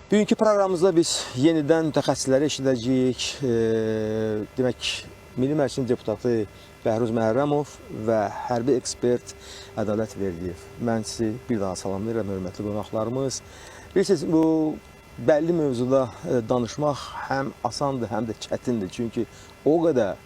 Bugünkü proqramımızda biz yenidən mütəxəssisləri eşidəcəyik. Demək, Milli Məclisin deputatı Bəhruz Məhərrəmov və hərbi ekspert Ədalət Verdiyev. Mən sizi bir daha salamlayıram, hörmətli qonaqlarımız. Bilirsiniz, bu bəlli mövzuda danışmaq həm asandır, həm də çətindir. Çünki o qədər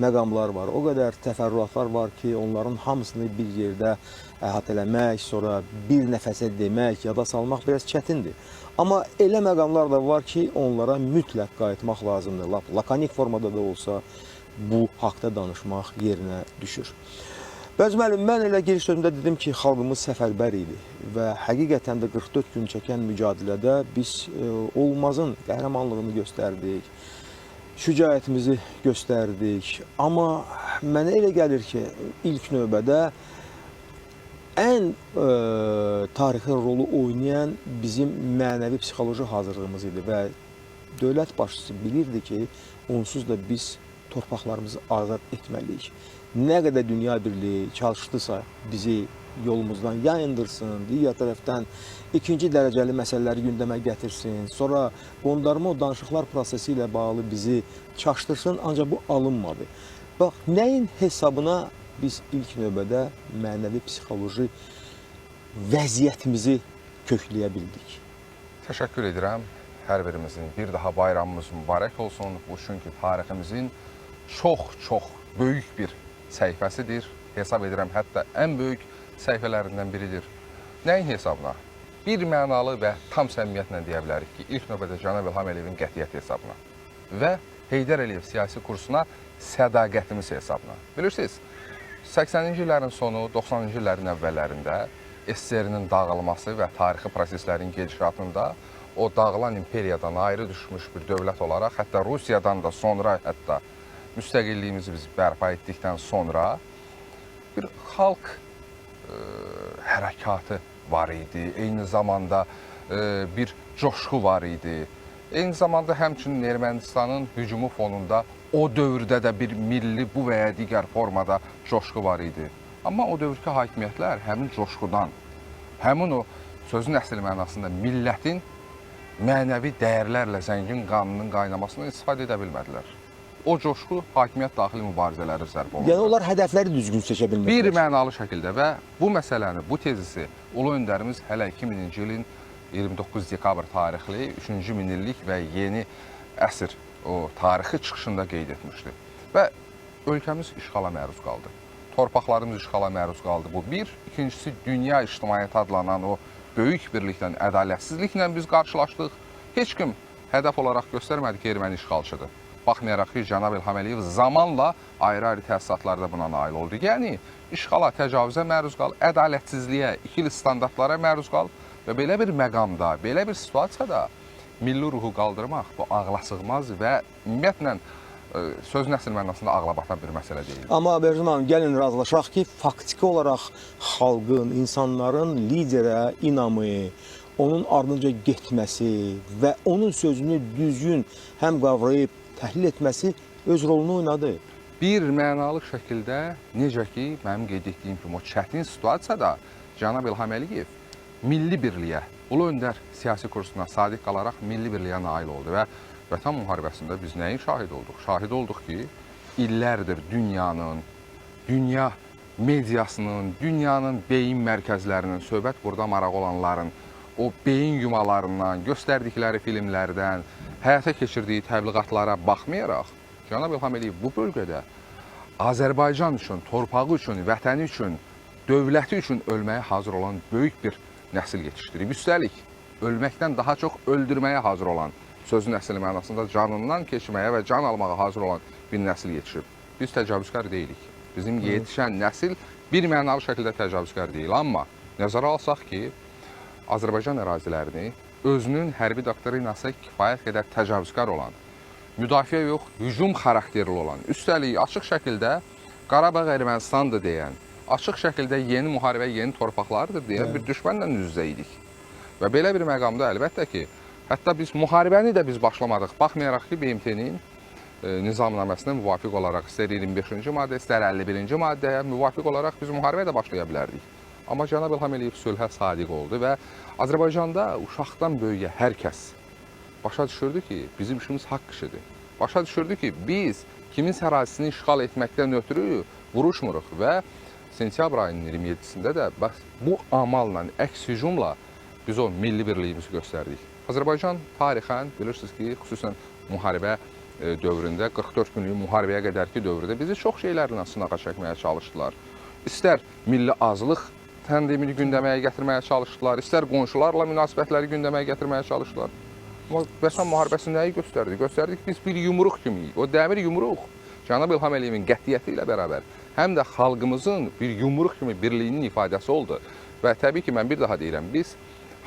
məqamlar var, o qədər təfərrüatlar var ki, onların hamısını bir yerdə əhatə eləmək, sonra bir nəfəsə demək, yada salmaq biraz çətindir. Amma elə məqamlar da var ki, onlara mütləq qayıtmaq lazımdır. Lakonik formada da olsa bu haqda danışmaq yerinə düşür. Bəzi müəllim, mən elə giriş sözümdə dedim ki, xalqımız səfərbər idi və həqiqətən də 44 gün çəkən mücadilədə biz olmazın qəhrəmanlığını göstərdik, şücaətimizi göstərdik. Amma mənə elə gəlir ki, ilk növbədə ən tarixi rolu oynayan bizim mənəvi psixoloji hazırlığımız idi və dövlət başçısı bilirdi ki, onsuz da biz torpaqlarımızı azad etməliyik. Nə qədər dünya birliyi çalışdısa bizi yolumuzdan yayındırsın, digər tərəfdən ikinci dərəcəli məsələləri gündəmə gətirsin, sonra qondarma o danışıqlar prosesi ilə bağlı bizi çaşdırsın, ancaq bu alınmadı. Bax, nəyin hesabına biz ilk növbədə mənəvi psixoloji vəziyyətimizi kökləyə bildik? Təşəkkür edirəm. Hər birimizin bir daha bayramımız mübarək olsun. Bu çünki tariximizin çox böyük bir səhifəsidir. Hesab edirəm, hətta ən böyük səhifələrindən biridir. Nəyin hesabına? Bir mənalı və tam səmimiyyətlə deyə bilərik ki, ilk növbədə Cənab İlham Əliyevin qətiyyəti hesabına və Heydər Əliyev siyasi kursuna sədaqətimiz hesabına. Bilirsiniz, 80-ci illərin sonu, 90-cı illərin əvvəllərində SSR-nin dağılması və tarixi proseslərin gedişatında o dağılan imperiyadan ayrı düşmüş bir dövlət olaraq, hətta Rusiyadan da sonra, hətta müstəqilliyimizi biz bərpa etdikdən sonra bir xalq hərəkatı var idi. Eyni zamanda bir coşku var idi. Eyni zamanda həmçinin Ermənistanın hücumu fonunda o dövrdə də bir milli bu və ya digər formada coşku var idi. Amma o dövrki hakimiyyətlər həmin coşkudan, həmin o sözün əsl mənasında millətin mənəvi dəyərlərlə zəngin qanının qaynamasından istifadə edə bilmədilər. O coşku hakimiyyət daxili mübarizələri zərb olundu. Yəni onlar hədəfləri düzgün seçə bilmədilər. Bir mənalı şəkildə və bu məsələni, bu tezisi Ulu Öndərimiz hələ 2000-ci ilin 29 dekabr tarixli 3-cü minillik və yeni əsr o tarixi çıxışında qeyd etmişdi. Və ölkəmiz işğala məruz qaldı. Torpaqlarımız işğala məruz qaldı. Bu bir. İkincisi, dünya ictimaiyyəti adlanan o böyük birlikdən, ədalətsizliklə biz qarşılaşdıq. Heç kim hədəf olaraq göstərmədi ki, erməni işğalçıdır. Baxmayaraq ki, Cənab İlham Əliyev zamanla ayrı-ayrı təsisatlarda buna nail oldu. Yəni, işğala, təcavüzə məruz qal, ədalətsizliyə, ikili standartlara məruz qal və belə bir məqamda, belə bir situasiyada milli ruhu qaldırmaq bu ağlasığmaz və ümumiyyətlə sözün əsl mənasında ağlabatan bir məsələ deyil. Amma Bəhruz müəllim, gəlin razılaşaq ki, faktiki olaraq xalqın, insanların liderə inamı, onun ardınca getməsi və onun sözünü düzgün həm qavrayıb, təhlil etməsi öz rolunu oynadı. Bir mənalı şəkildə, necə ki, mənim qeyd etdiyim kimi o çətin situasiyada Cənab İlham Əliyev milli birliyə, Ulu Öndər siyasi kursuna sadiq qalaraq milli birliyə nail oldu və Vətən müharibəsində biz nəyin şahid olduq? Şahid olduq ki, illərdir dünyanın, dünya mediasının, dünyanın beyin mərkəzlərinin, söhbət burada maraq olanların o beyin yumalarından, göstərdikləri filmlərdən, həyata keçirdiyi təbliğatlara baxmayaraq, Cənab İlham Əliyev bu bölgədə Azərbaycan üçün, torpağı üçün, vətəni üçün, dövləti üçün ölməyə hazır olan böyük bir nəsil yetişdirib. Üstəlik, ölməkdən daha çox öldürməyə hazır olan, sözün əsl mənasında canından keçməyə və can almağa hazır olan bir nəsil yetişib. Biz təcavüzkar deyilik. Bizim yetişən nəsil bir mənalı şəkildə təcavüzkar deyil. Amma nəzərə alsaq ki, Azərbaycan ərazilərini özünün hərbi doktrinası kifayət qədər təcavüzkar olan, müdafiə yox, hücum xarakterli olan, üstəlik açıq şəkildə Qarabağ Ermənistandır deyən, açıq şəkildə yeni müharibə, yeni torpaqlardır deyən bir düşmənlə üz-üzə idik. Və belə bir məqamda əlbəttə ki, hətta biz müharibəni də biz başlamadıq. Baxmayaraq ki, BMT-nin nizamnaməsinə müvafiq olaraq istər 25-ci maddə, istər 51-ci maddəyə müvafiq olaraq biz müharibəyə də başlaya bilərdik. Amma Cənab İlham Əliyev sülhə sadiq oldu və Azərbaycanda uşaqdan böyüyə hər kəs başa düşürdü ki, bizim işimiz haqq işidir. Başa düşürdü ki, biz kimin ərazisini işğal etməkdən ötürü vuruşmuruq və sentyabr ayının 27-sində də bu amalla, əks hücumla biz o milli birliyimizi göstərdik. Azərbaycan tarixən, bilirsiniz ki, xüsusən müharibə dövründə, 44 günlük müharibəyə qədərki dövrdə bizi çox şeylərlə sınağa çəkməyə çalışdılar. İstər milli azlıq təndimini gündəməyə gətirməyə çalışdılar, istər qonşularla münasibətləri gündəməyə gətirməyə çalışdılar. Amma Vətən müharibəsi nəyi göstərdi? Göstərdi ki, biz bir yumruq kimiyik. O dəmir yumruq Cənab İlham Əliyevin qətiyyəti ilə bərabər həm də xalqımızın bir yumruq kimi birliyinin ifadəsi oldu. Və təbii ki, mən bir daha deyirəm, biz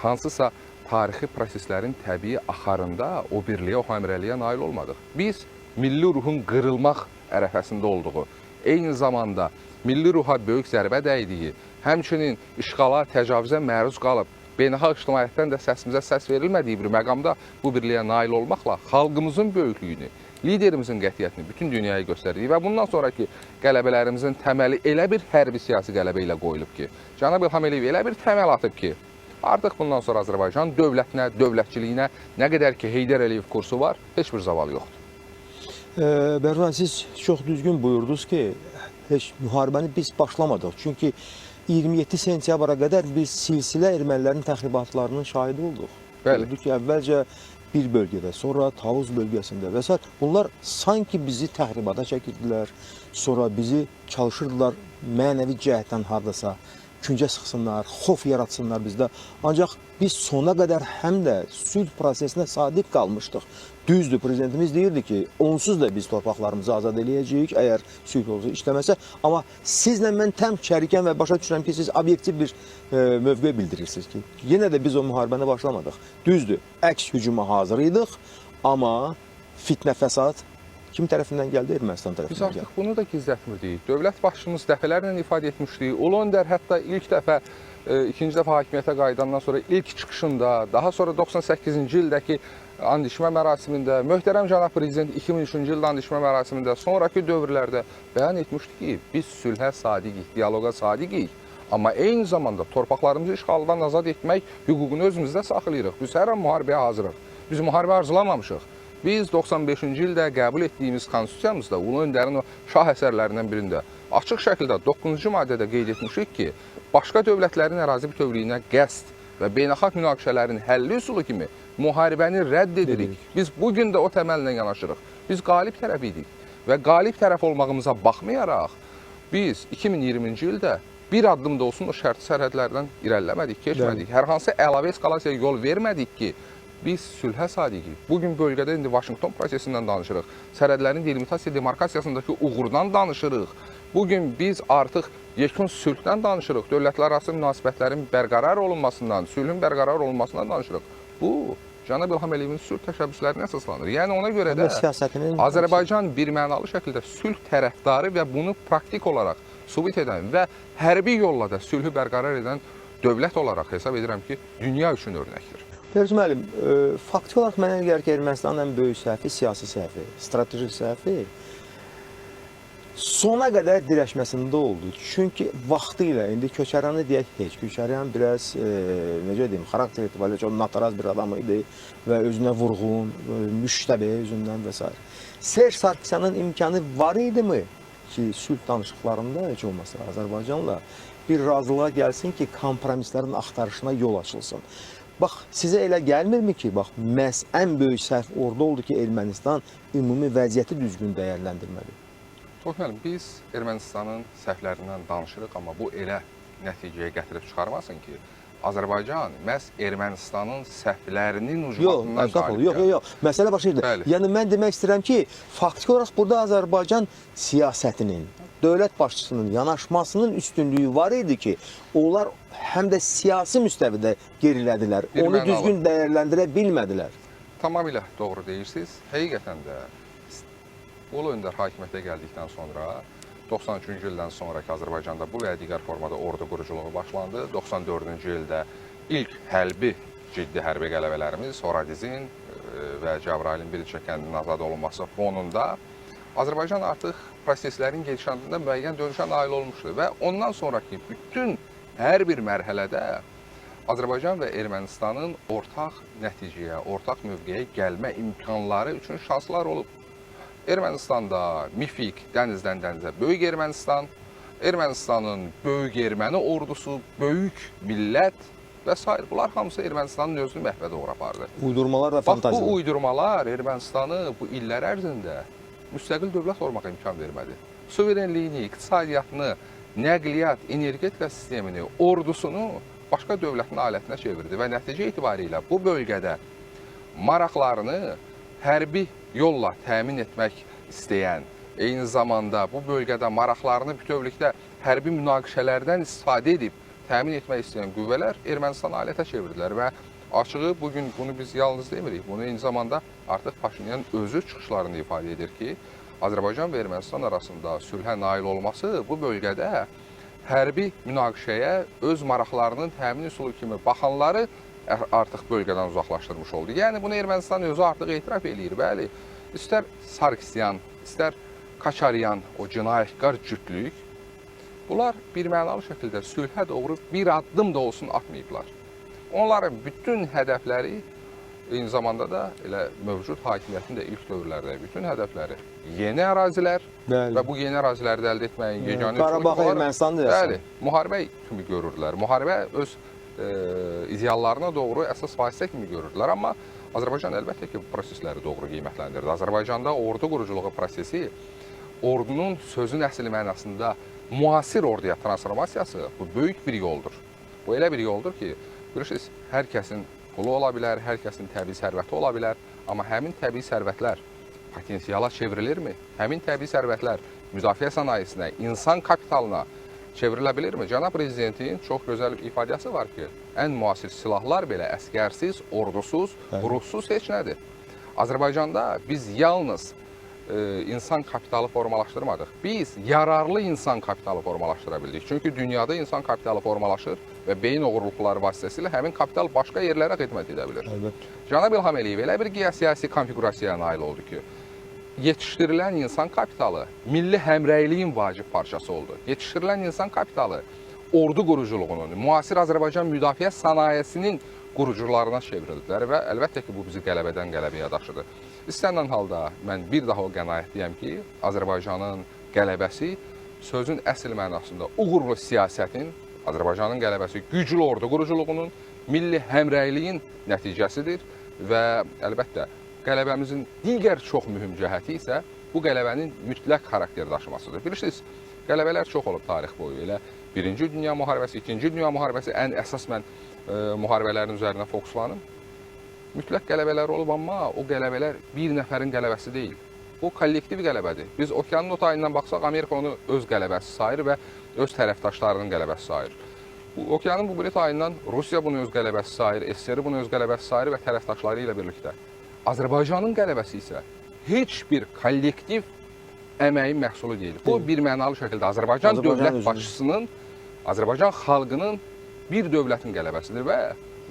hansısa tarixi proseslərin təbii axarında o birliyə, o həmrəliyə nail olmadıq. Biz milli ruhun qırılmaq ərəfəsində olduğu, eyni zamanda milli ruha böyük zərbə dəydiyi, həmçinin işğala, təcavüzə məruz qalıb, beynəlxalq ictimaiyyətdən də səsimizə səs verilmədiyi bir məqamda bu birliyə nail olmaqla xalqımızın böyüklüyünü, liderimizin qətiyyətini bütün dünyaya göstərdik və bundan sonraki qələbələrimizin təməli elə bir hərbi siyasi qələbə ilə qoyulub ki, Cənab İlham Əliyev elə bir təməl atıb ki, artıq bundan sonra Azərbaycan dövlətinə, dövlətçiliyinə nə qədər ki Heydər Əliyev kursu var, heç bir zaval yoxdur. Bərvan, siz çox düzgün buyurdunuz ki, heç müharibəni biz başlamadıq. Çünki 27 sentyabra qədər biz silsilə ermənilərin təxribatlarının şahidi olduq. Bəli. Gördük ki, əvvəlcə bir bölgədə, sonra Tavuz bölgəsində və s. Bunlar sanki bizi təxribata çəkirdilər, sonra bizi çalışırdılar mənəvi cəhətdən hardasa küncə sıxsınlar, xof yaratsınlar bizdə. Ancaq biz sona qədər həm də sülh prosesinə sadiq qalmışdıq. Düzdür, prezidentimiz deyirdi ki, onsuz da biz torpaqlarımızı azad eləyəcəyik, əgər sülh olsa işləməsə. Amma sizlə mən təm şərikəm və başa düşürəm ki, siz obyektiv bir mövqe bildirirsiniz ki, yenə də biz o müharibəni başlamadıq. Düzdür, əks hücuma hazır idik, amma fitnə fəsad kim tərəfindən gəldi? Ermənistan tərəfindən gəldi. Biz artıq bunu da gizlətmirdik. Dövlət başçımız dəfələrlə ifadə etmişdik. Ulu Öndər hətta ilk dəfə, ikinci dəfə hakimiyyətə qayıdandan sonra ilk çıxışında, daha sonra 98-ci ildəki andişmə mərasimində, möhtərəm cənab prezident 2003-cü ildə andişmə mərasimində, sonraki dövrlərdə bəyan etmişdi ki, biz sülhə sadiqik, diyaloqa sadiqik. Amma eyni zamanda torpaqlarımızı işğaldan azad etmək hüququnu özümüzdə saxlayırıq. Biz hər an müharibəyə hazırıq. Biz müharibə arzulamamışıq. Biz 95-ci ildə qəbul etdiyimiz konstitusiyamızda Ulu Öndərin o şah əsərlərindən birində açıq şəkildə 9-cu maddədə qeyd etmişik ki, başqa dövlətlərin ərazi bütövlüyünə qəsd və beynəlxalq münaqişələrin həlli üsulu kimi müharibəni rədd edirik. Biz bugün də o təməllə yanaşırıq. Biz qalib tərəf idik və qalib tərəf olmağımıza baxmayaraq biz 2020-ci ildə bir addım da olsun o şərti sərhədlərdən irəliləmədik, keçmədik. Hər hansı əlavə eskalasiyaya yol vermədik ki, biz sülhə sadiqik. Bugün bölgədə indi Vaşinqton prosesindən danışırıq. Sərhədlərin delimitasiya demarkasiyasındakı uğurdan danışırıq. Bugün biz artıq yekun sülhdən danışırıq. Dövlətlər arası münasibətlərin bərqərar olunmasından, sülhün bərqərar olunmasından danışırıq. Bu, Cənab İlham Əliyevin sülh təşəbbüslərinə əsaslanır. Yəni ona görə də Azərbaycan bir mənalı şəkildə sülh tərəfdarı və bunu praktik olaraq sübut edən və hərbi yolla da sülhü bərqərar edən dövlət olaraq hesab edirəm ki, dünya üçün örnəkdir. Pəriz müəllim, faktiki olaraq mənə gəlir ki, Ermənistanın ən böyük səhvi, siyasi səhvi, stratejik səhvi sona qədər dirəşməsində oldu. Çünki vaxtı ilə, indi Köçəryanı deyək heç, Köçəryan biraz, necə deyim, xarakter etibarilə çox nataraz bir adam idi və özünə vurğun, müştəbə özündən və s. Serj Sarkisyanın imkanı var idimi ki, sülh danışıqlarında heç olmasa Azərbaycanla bir razılığa gəlsin ki, kompromislərin axtarışına yol açılsın. Bax, sizə elə gəlmirmi ki, bax, məhz ən böyük səhv orada oldu ki, Ermənistan ümumi vəziyyəti düzgün dəyərləndirməli? Çox müəllim, biz Ermənistanın səhvlərindən danışırıq, amma bu elə nəticəyə gətirib çıxarmasın ki, Azərbaycan məhz Ermənistanın səhvlərinin ucbatından qalib gəlir. Yox, məsələ başlayır. Yəni, mən demək istəyirəm ki, faktiki olaraq burada Azərbaycan siyasətinin, dövlət başçısının yanaşmasının üstünlüyü var idi ki, onlar həm də siyasi müstəvidə gerilədilər, onu düzgün dəyərləndirə bilmədilər. Tamamilə doğru deyirsiniz. Həqiqətən də Ulu Öndər hakimiyyətə gəldikdən sonra 93-cü ildən sonraki Azərbaycanda bu və digər formada ordu quruculuğu başlandı. 94-cü ildə ilk ciddi hərbi qələbələrimiz Horadizin və Cəbrayılın bir neçə kəndinin azad olunması fonunda Azərbaycan artıq proseslərin gedişatında müəyyən dönüşə nail olmuşdu və ondan sonraki bütün hər bir mərhələdə Azərbaycan və Ermənistanın ortaq nəticəyə, ortaq mövqeyə gəlmə imkanları üçün şanslar olub. Ermənistanda mifik dənizdən dənizə böyük Ermənistan, Ermənistanın böyük erməni ordusu, böyük millət və s. Bunlar hamısı Ermənistanın özünü məhvə doğru apardı. Uydurmalar da Bax, fantaziya. bu uydurmalar Ermənistanı bu illər ərzində müstəqil dövlət olmağa imkan vermədi. Suverenliyini, iqtisadiyyatını, nəqliyyat, energetika sistemini, ordusunu başqa dövlətin alətinə çevirdi və nəticə itibarilə bu bölgədə maraqlarını hərbi yolla təmin etmək istəyən, eyni zamanda bu bölgədə maraqlarını bütövlükdə hərbi münaqişələrdən istifadə edib təmin etmək istəyən qüvvələr Ermənistan alətə çevirdilər və açığı bugün bunu biz yalnız demirik. Bunu eyni zamanda artıq Paşinyan özü çıxışlarında ifadə edir ki, Azərbaycan və Ermənistan arasında sülhə nail olması bu bölgədə hərbi münaqişəyə öz maraqlarının təmin üsulu kimi baxanları artıq bölgədən uzaqlaşdırmış oldu. Yəni bunu Ermənistan özü artıq etiraf eləyir. Bəli, istər Sarkisyan, istər Kaçaryan, o cinayətkar cütlük, bunlar birmənalı şəkildə sülhə doğru bir addım da olsun atmayıblar. Onların bütün hədəfləri, eyni zamanda da elə mövcud hakimiyyətin də ilk dövrlərdə bütün hədəfləri yeni ərazilər və bu yeni əraziləri əldə etməyin yeganə Qarabağ Ermənistandır. Bəli, müharibə kimi görürdülər. Müharibə öz ideallarına doğru əsas vasitə kimi görürdülər. Amma Azərbaycan əlbəttə ki, bu prosesləri doğru qiymətləndirdi. Azərbaycanda ordu quruculuğu prosesi, ordunun sözün əsl mənasında müasir orduya transformasiyası bu böyük bir yoldur. Bu elə bir yoldur ki, bilirsiniz, hər kəsin pulu ola bilər, hər kəsin təbii sərvəti ola bilər, amma həmin təbii sərvətlər potensiala çevrilirmi? Həmin təbii sərvətlər müdafiə sənayesinə, insan kapitalına çevrilə bilirmi? Cənab Prezidentin çox gözəl ifadəsi var ki, ən müasir silahlar belə əskərsiz, ordusuz, ruhsuz heç nədir. Azərbaycanda biz yalnız insan kapitalı formalaşdırmadıq. Biz yararlı insan kapitalı formalaşdıra bildik. Çünki dünyada insan kapitalı formalaşır və beyin oğurluqları vasitəsilə həmin kapital başqa yerlərə xidmət edə bilir. Cənab İlham Əliyev elə bir siyasi konfigurasiyaya nail oldu ki, yetişdirilən insan kapitalı milli həmrəyliyin vacib parçası oldu. Yetişdirilən insan kapitalı ordu quruculuğunun, müasir Azərbaycan müdafiə sənayesinin qurucularına çevrildilər və əlbəttə ki, bu bizi qələbədən qələbəyə daşıdı. İstənilən halda mən bir daha o qənaətdəyəm ki, Azərbaycanın qələbəsi sözün əsl mənasında uğurlu siyasətin, Azərbaycanın qələbəsi güclü ordu quruculuğunun, milli həmrəyliyin nəticəsidir və əlbəttə qələbəmizin digər çox mühüm cəhəti isə bu qələbənin mütləq xarakter daşımasıdır. Bilirsiniz, qələbələr çox olub tarix boyu. Elə Birinci Dünya Müharibəsi, İkinci Dünya Müharibəsi ən əsas mən müharibələrin üzərinə fokuslanım. Mütləq qələbələr olub, amma o qələbələr bir nəfərin qələbəsi deyil. O kollektiv qələbədir. Biz okeanın o tayından baxsaq, Amerika onu öz qələbəsi sayır və öz tərəfdaşlarının qələbəsi sayır. Okeanın bu biri tayından Rusiya bunu öz qələbəsi sayır, SSR bunu öz qələbəsi sayır və tərəfdaşları ilə birlikdə. Azərbaycanın qələbəsi isə heç bir kollektiv əməyin məhsulu deyil. Bu birmənalı şəkildə Azərbaycan dövlət başçısının, Azərbaycan xalqının bir dövlətin qələbəsidir və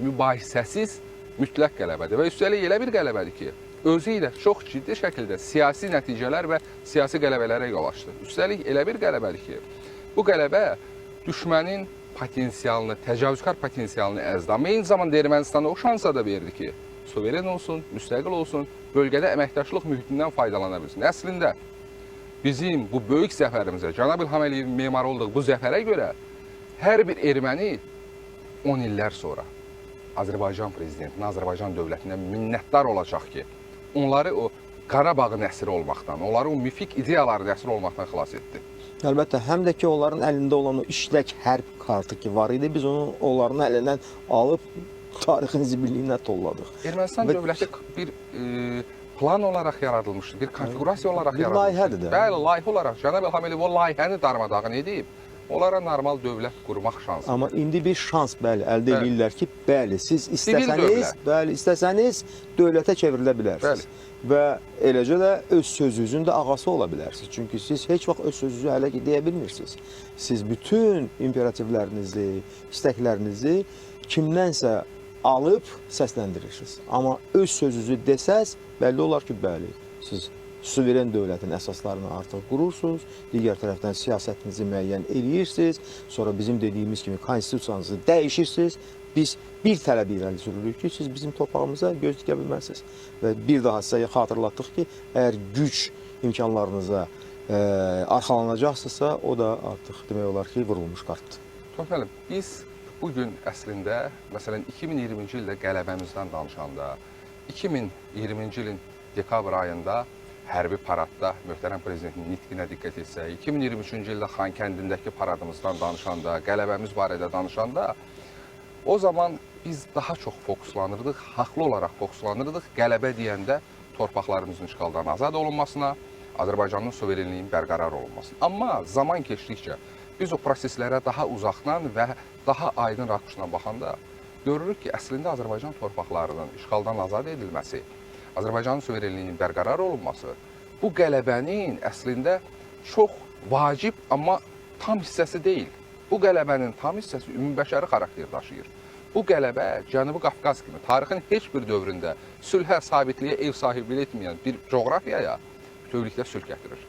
mübahisəsiz mütləq qələbədir. Və üstəlik elə bir qələbədir ki, özü ilə çox ciddi şəkildə siyasi nəticələr və siyasi qələbələrə yol açdı. Üstəlik elə bir qələbədir ki, bu qələbə düşmənin potensialını, təcavüzkar potensialını əzdi. Amma eyni zamanda Ermənistana o şansa da verdi ki, suveren olsun, müstəqil olsun, bölgədə əməkdaşlıq mühitindən faydalana bilsin. Əslində, bizim bu böyük zəfərimizə, Cənab İlham Əliyevin memar olduğu bu zəfərə görə hər bir erməni 10 illər sonra Azərbaycan prezidentinə, Azərbaycan dövlətinə minnətdar olacaq ki, onları o Qarabağın əsiri olmaqdan, onları o mifik ideyaların əsiri olmaqdan xilas etdi. Əlbəttə, həm də ki, onların əlində olan o işlək hərb kartı ki var idi, biz onu onların əlindən alıb tarixin zibiliyinə tolladıq. Ermənistan dövləti bir plan olaraq yaradılmışdır, bir konfigurasiya olaraq yaradılmışdır. Bir layihədir də. Bəli, layihə olaraq. Cənab İlham Əliyev o layihəni darmadağın edib, onlara normal dövlət qurmaq şansı. Amma indi bir şans əldə edirlər ki, bəli, siz istəsəniz dövlətə çevrilə bilərsiniz. Və eləcə də öz sözünüzün də ağası ola bilərsiniz. Çünki siz heç vaxt öz sözünüzü hələ ki, deyə bilmirsiniz. Siz bütün imperativlərinizi, istəklərinizi kimdənsə alıb səsləndirirsiniz. Amma öz sözünüzü desəz, bəlli olar ki, bəli, siz suveren dövlətin əsaslarını artıq qurursunuz, digər tərəfdən siyasətinizi müəyyən edirsiniz, sonra bizim dediyimiz kimi konstitusiyanızı dəyişirsiniz biz bir tələbi irəli sürürük ki, siz bizim torpağımıza göz dikə bilməzsiniz. Və bir daha sizə xatırlatdıq ki, əgər güc imkanlarınıza arxalanacaqsınızsa, o da artıq demək olar ki, vurulmuş kartdır. Tofiq müəllim, biz bugün əslində, məsələn, 2020-ci ildə qələbəmizdən danışanda, 2020-ci ilin dekabr ayında hərbi paradda möhtərəm prezidentin nitqinə diqqət etsək, 2023-cü ildə Xankəndindəki paradımızdan danışanda, qələbəmiz barədə danışanda, o zaman biz daha çox fokuslanırdıq, haqlı olaraq fokuslanırdıq qələbə deyəndə torpaqlarımızın işğaldan azad olunmasına, Azərbaycanın suverenliyinin bərqərar olunmasına. Amma zaman keçdikcə biz o proseslərə daha uzaqdan və daha aydın rakursla baxanda görürük ki, əslində Azərbaycan torpaqlarının işğaldan azad edilməsi, Azərbaycanın suverenliyinin bərqərar olunması bu qələbənin əslində çox vacib, amma tam hissəsi deyil. Bu qələbənin tam hissəsi ümumbəşəri xarakter daşıyır. Bu qələbə Cənubi Qafqaz kimi tarixin heç bir dövründə sülhə, sabitliyə ev sahibliyi etməyən bir coğrafiyaya bütövlükdə sülh gətirir.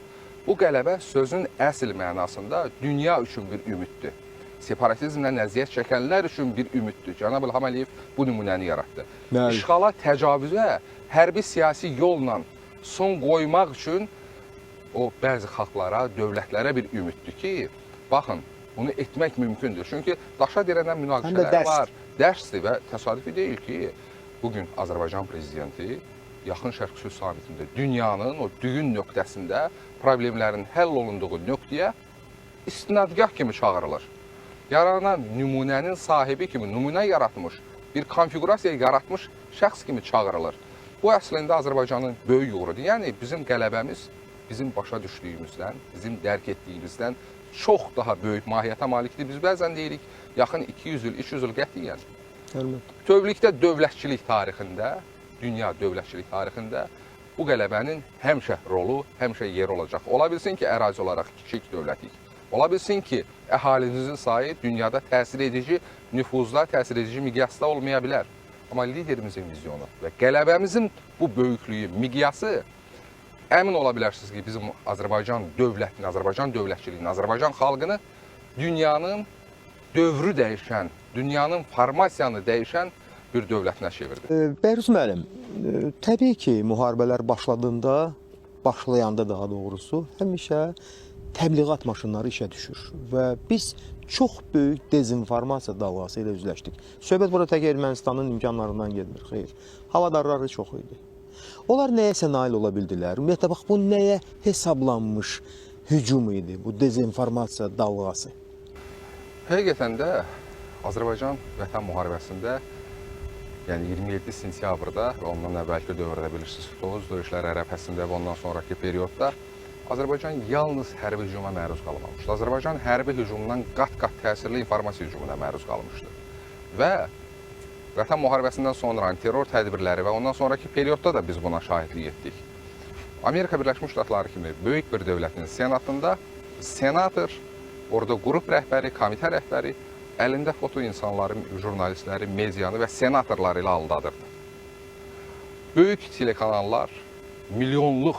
Bu qələbə sözün əsl mənasında dünya üçün bir ümiddir. Separatizmlə əziyyət çəkənlər üçün bir ümiddir. Cənab İlham Əliyev bu nümunəni yaratdı. Bəli. İşğala, təcavüzə, hərbi siyasi yolla son qoymaq üçün o bəzi xalqlara, dövlətlərə bir ümiddir ki, baxın, bunu etmək mümkündür. Çünki daşa dirənən münaqişələr var, dərsdir və təsadüfi deyil ki, bugün Azərbaycan prezidenti Yaxın Şərq Sülh Samitində dünyanın o düyün nöqtəsində problemlərin həll olunduğu nöqtəyə istinadgah kimi çağırılır. Yaranan nümunənin sahibi kimi nümunə yaratmış, bir konfigurasiya yaratmış şəxs kimi çağırılır. Bu əslində Azərbaycanın böyük uğurudur. Yəni bizim qələbəmiz bizim başa düşdüyümüzdən, bizim dərk etdiyimizdən çox daha böyük mahiyyətə malikdir. Biz bəzən deyirik, yaxın 200 il, 300 il qətiyyən. Bütövlükdə dövlətçilik tarixində, dünya dövlətçilik tarixində bu qələbənin həmişə rolu, həmişə yeri olacaq. Ola bilsin ki, ərazi olaraq kiçik dövlətik. Ola bilsin ki, əhalinizin sayı dünyada təsir edici, nüfuzda, təsir edici miqyasda olmaya bilər. Amma liderimizin vizyonu və qələbəmizin bu böyüklüyü, miqyası əmin ola bilərsiniz ki, bizim Azərbaycan dövlətini, Azərbaycan dövlətçiliyini, Azərbaycan xalqını dünyanın dövrü dəyişən, dünyanın formasiyanı dəyişən bir dövlətinə çevirdi. Bəhruz müəllim, təbii ki, müharibələr başlayanda daha doğrusu, həmişə təbliğat maşınları işə düşür və biz çox böyük dezinformasiya dalğası ilə üzləşdik. Söhbət burada tək Ermənistanın imkanlarından gelmir, xeyr. Havadarları çox idi. Onlar nəyəsə nail ola bildilər. Ümumiyyətlə, bax, bu nəyə hesablanmış hücum idi, bu dezinformasiya dalğası? Həqiqətən də Azərbaycan Vətən müharibəsində, yəni 27 sentyabrda və ondan əvvəlki dövrdə bilirsiniz, Tovuz döyüşləri ərəfəsində və ondan sonraki periyodda Azərbaycan yalnız hərbi hücuma məruz qalmamışdı. Azərbaycan hərbi hücumdan qat-qat təsirli informasiya hücumuna məruz qalmışdı. Və Vətən müharibəsindən sonra terror tədbirləri və ondan sonraki periyodda da biz buna şahidlik etdik. Amerika Birləşmiş Ştatları kimi böyük bir dövlətin senatında senator, orada qrup rəhbəri, komitə rəhbəri əlində foto insanları, jurnalistləri, medianı və senatorları ilə aldadırdı. Böyük telekanallar, milyonluq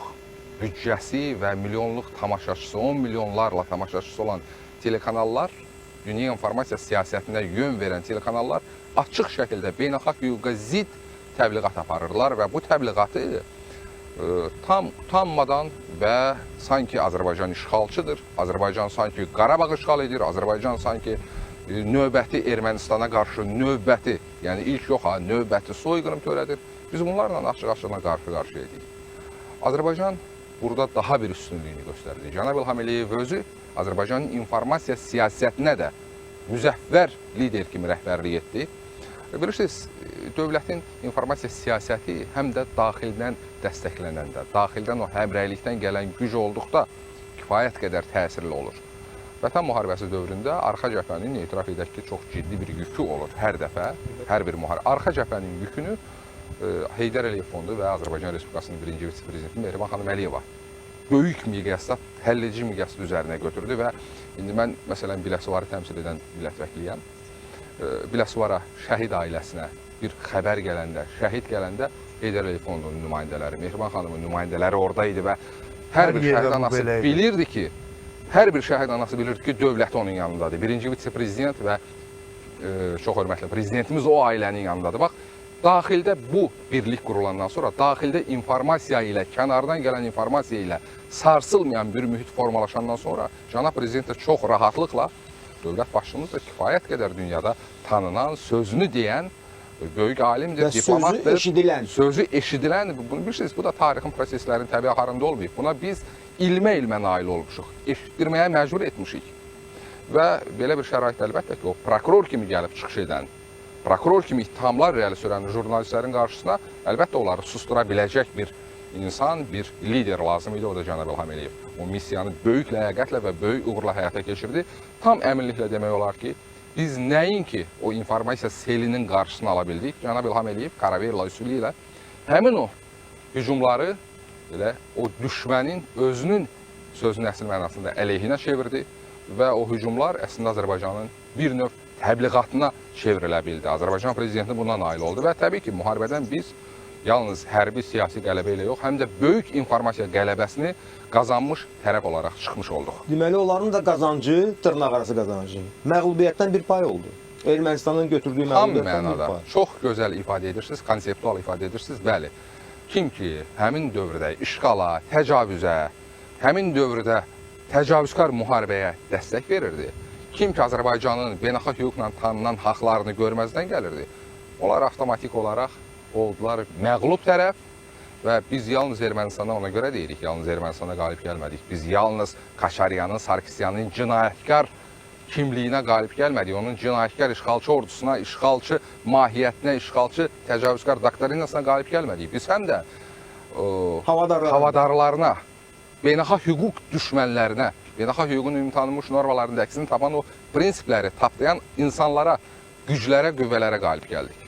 büdcəsi və milyonluq tamaşaçısı, 10 milyonlarla tamaşaçısı olan telekanallar, dünya informasiya siyasətinə yön verən telekanallar açıq şəkildə beynəlxalq hüquqa zidd təbliğat aparırlar və bu təbliğatı tam utanmadan və sanki Azərbaycan işğalçıdır, Azərbaycan sanki Qarabağ işğal edir, Azərbaycan sanki növbəti Ermənistana qarşı növbəti, yəni ilk yox ha, növbəti soyqırım törədir. Biz bunlarla açıq-açığına qarşı-qarşıya edik. Azərbaycan burada daha bir üstünlüyünü göstərdi. Cənab İlham Əliyev özü Azərbaycanın informasiya siyasətinə də müzəffər lider kimi rəhbərlik etdi. Bilirsiniz, dövlətin informasiya siyasəti həm də daxildən dəstəklənəndə, daxildən o həmrəylikdən gələn güc olduqda kifayət qədər təsirli olur. Vətən müharibəsi dövründə arxa cəbhənin etiraf edək ki, çox ciddi bir yükü olur hər dəfə, hər bir müharibə. Arxa cəbhənin yükünü Heydər Əliyev Fondu və Azərbaycan Respublikasının birinci vitse-prezidenti Mehriban xanım Əliyeva böyük miqyasda, həlledici miqyasda üzərinə götürdü və indi mən, məsələn, Biləsuvarı təmsil edən millət vəkiliyəm. Biləsuvara şəhid ailəsinə bir xəbər gələndə, şəhid gələndə Heydər Əliyev Fondunun nümayəndələri, Mehriban xanımın nümayəndələri orada idi və hər bir şəhid anası bilirdi ki, dövləti onun yanındadır. Birinci vitse-prezident və çox hörmətli prezidentimiz o ailənin yanındadır. Bax, daxildə bu birlik qurulandan sonra, daxildə informasiya ilə, kənardan gələn informasiya ilə sarsılmayan bir mühit formalaşandan sonra cənab prezident də çox rahatlıqla dövlət başçımız da kifayət qədər dünyada tanınan, sözünü deyən böyük alimdir, diplomatdır. Sözü eşidilən. Bunu bilirsiniz, bu da tarixin proseslərinin təbii axarında olmayıb. Buna biz ilmə nail olmuşuq, eşitdirməyə məcbur etmişik. Və belə bir şəraitdə əlbəttə ki, o prokuror kimi gəlib çıxış edən, prokuror kimi ittihamlar irəli sürən jurnalistlərin qarşısına əlbəttə onları sustura biləcək bir insan, bir lider lazım idi, o da cənab İlham Əliyev. O missiyanı böyük ləyaqətlə və böyük uğurla həyata keçirdi. Tam əminliklə demək olar ki, biz nəinki o informasiya selinin qarşısını ala bildik, cənab İlham Əliyev Karaverla üsulu ilə həmin o hücumları elə o düşmənin özünün sözün əsl mənasında əleyhinə çevirdi və o hücumlar əslində Azərbaycanın bir növ təbliğatına çevrilə bildi. Azərbaycan prezidenti buna nail oldu və təbii ki, müharibədən biz yalnız hərbi siyasi qələbə ilə yox, həm də böyük informasiya qələbəsini qazanmış tərəf olaraq çıxmış olduq. Deməli, onların da qazancı, dırnaqarası qazancı, məğlubiyyətdən bir pay oldu. Ermənistanın götürdüyü məğlubiyyətdən bir pay. Çox gözəl ifadə edirsiniz, konseptual ifadə edirsiniz. Bəli, kim ki, həmin dövrdə işğala, təcavüzə, həmin dövrdə təcavüzkar müharibəyə dəstək verirdi, kim ki, Azərbaycanın beynəlxalq hüquqla tanınan haqlarını görməzdən gəlirdi, onlar avtomatik olaraq oldular məğlub tərəf və biz yalnız Ermənistana ona görə deyirik, yalnız Ermənistana qalib gəlmədik. Biz yalnız Kaşaryanın, Sarkisyanın cinayətkar kimliyinə qalib gəlmədik. Onun cinayətkar işğalçı ordusuna, işğalçı mahiyyətinə, işğalçı təcavüzkar doktrinasına qalib gəlmədik. Biz həm də havadarlarına, beynəlxalq hüquq düşmənlərinə, beynəlxalq hüququn ümumi tanınmış normalarında əksini tapan o prinsipləri tapdayan insanlara, güclərə, qüvvələrə qalib gəldik.